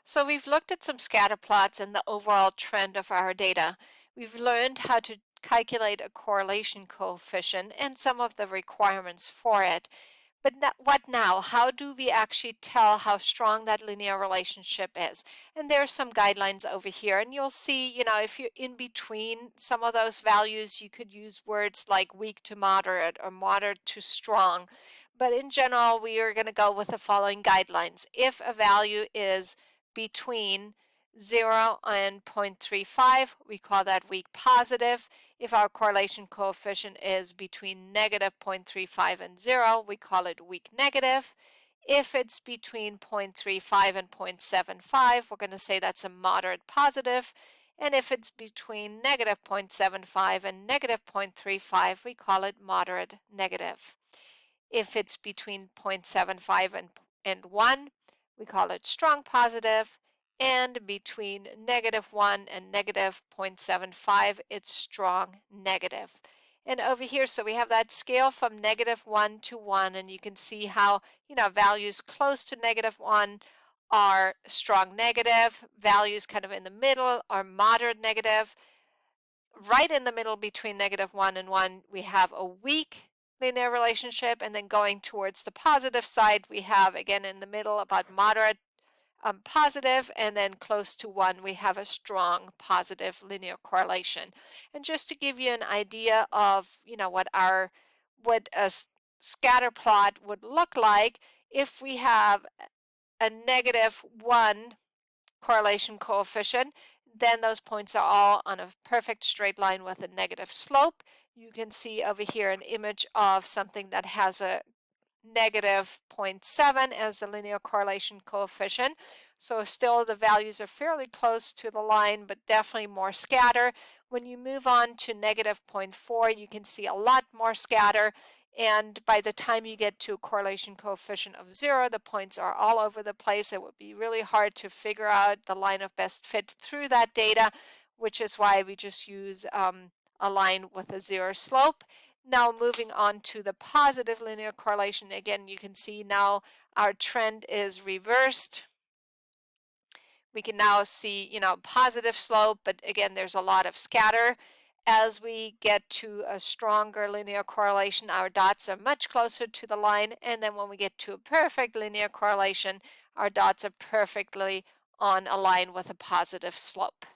So we've looked at some scatter plots and the overall trend of our data. We've learned how to calculate a correlation coefficient and some of the requirements for it. But what now? How do we actually tell how strong that linear relationship is? And there are some guidelines over here, and you'll see, if you're in between some of those values, you could use words like weak to moderate or moderate to strong. But in general, we are going to go with the following guidelines. If a value is between 0 and 0.35, we call that weak positive. If our correlation coefficient is between negative 0.35 and 0, we call it weak negative. If it's between 0.35 and 0.75, we're going to say that's a moderate positive. And if it's between negative 0.75 and negative 0.35, we call it moderate negative. If it's between 0.75 and 1, we call it strong positive. And between -1 and -0.75, it's strong negative. And over here, so we have that scale from -1 to 1, and you can see how, values close to -1 are strong negative, values kind of in the middle are moderate negative. Right in the middle between -1 and 1, we have a weak linear relationship, and then going towards the positive side, we have, again, in the middle about moderate positive, and then close to 1, we have a strong positive linear correlation. And just to give you an idea of, what a scatter plot would look like, if we have a -1 correlation coefficient, then those points are all on a perfect straight line with a negative slope. You can see over here an image of something that has a -0.7 as the linear correlation coefficient. So still the values are fairly close to the line, but definitely more scatter. When you move on to -0.4, you can see a lot more scatter. And by the time you get to a correlation coefficient of 0, the points are all over the place. It would be really hard to figure out the line of best fit through that data, which is why we just use a line with a 0 slope. Now moving on to the positive linear correlation, again, you can see now our trend is reversed. We can now see, positive slope, but again, there's a lot of scatter. As we get to a stronger linear correlation, our dots are much closer to the line, and then when we get to a perfect linear correlation, our dots are perfectly on a line with a positive slope.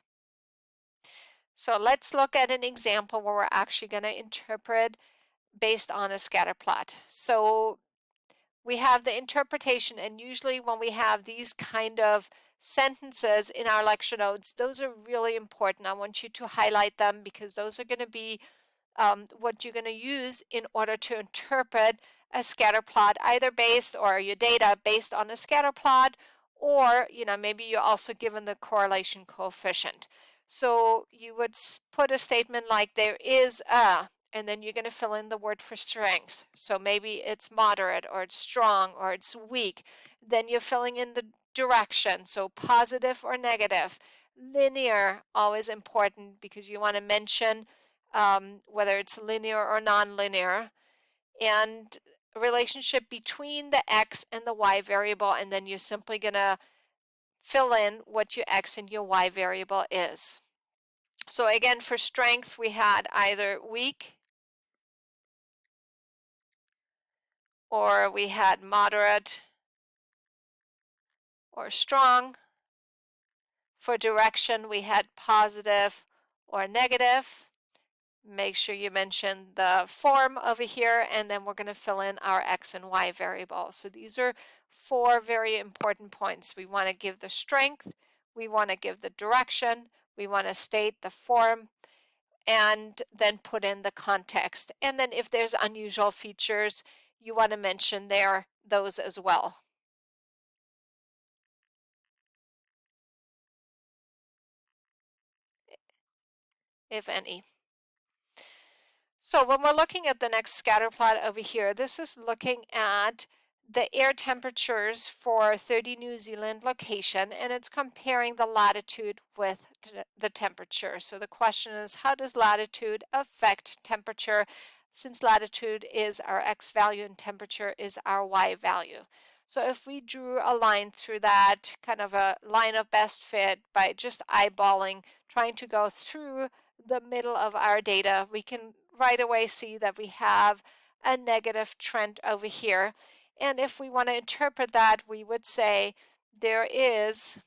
So let's look at an example where we're actually going to interpret based on a scatter plot. So we have the interpretation, and usually when we have these kind of sentences in our lecture notes, those are really important. I want you to highlight them because those are going to be what you're going to use in order to interpret a scatter plot, either based or your data based on a scatter plot, or maybe you're also given the correlation coefficient. So you would put a statement like there is a, and then you're going to fill in the word for strength. So maybe it's moderate, or it's strong, or it's weak. Then you're filling in the direction, so positive or negative. Linear, always important because you want to mention whether it's linear or nonlinear, and a relationship between the x and the y variable, and then you're simply going to fill in what your x and your y variable is. So again, for strength, we had either weak, or we had moderate or strong. For direction, we had positive or negative. Make sure you mention the form over here, and then we're going to fill in our x and y variables. So these are 4 very important points. We want to give the strength, we want to give the direction, we want to state the form, and then put in the context. And then if there's unusual features, you want to mention those as well, if any. So when we're looking at the next scatter plot over here, this is looking at the air temperatures for 30 New Zealand location, and it's comparing the latitude with the temperature. So the question is, how does latitude affect temperature, since latitude is our x value and temperature is our y value? So if we drew a line through that, kind of a line of best fit by just eyeballing, trying to go through the middle of our data, we can right away see that we have a negative trend over here. And if we want to interpret that, we would say there is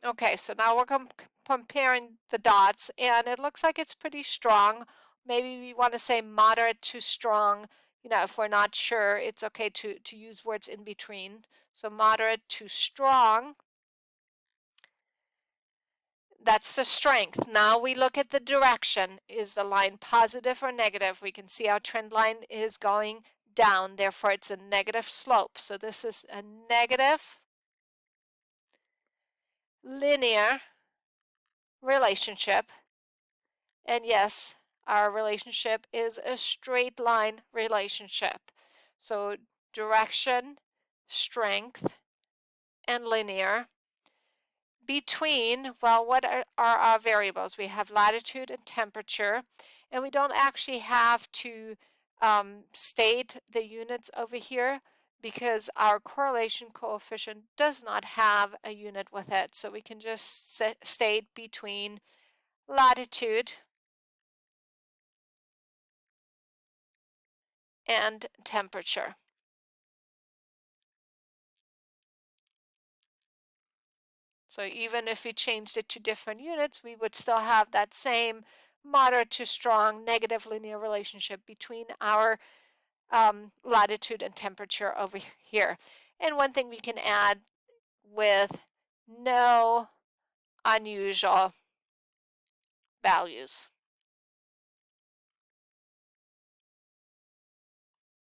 okay, so now we're comparing the dots, and it looks like it's pretty strong. Maybe we want to say moderate to strong. You know, if we're not sure, it's okay to use words in between. So moderate to strong, that's the strength. Now we look at the direction. Is the line positive or negative? We can see our trend line is going down, therefore it's a negative slope. So this is a negative linear relationship. And yes, our relationship is a straight line relationship. So direction, strength, and linear. Between, well, what are our variables? We have latitude and temperature, and we don't actually have to state the units over here because our correlation coefficient does not have a unit with it. So we can just state between latitude and temperature. So even if we changed it to different units, we would still have that same moderate to strong negative linear relationship between our latitude and temperature over here. And one thing we can add with no unusual values.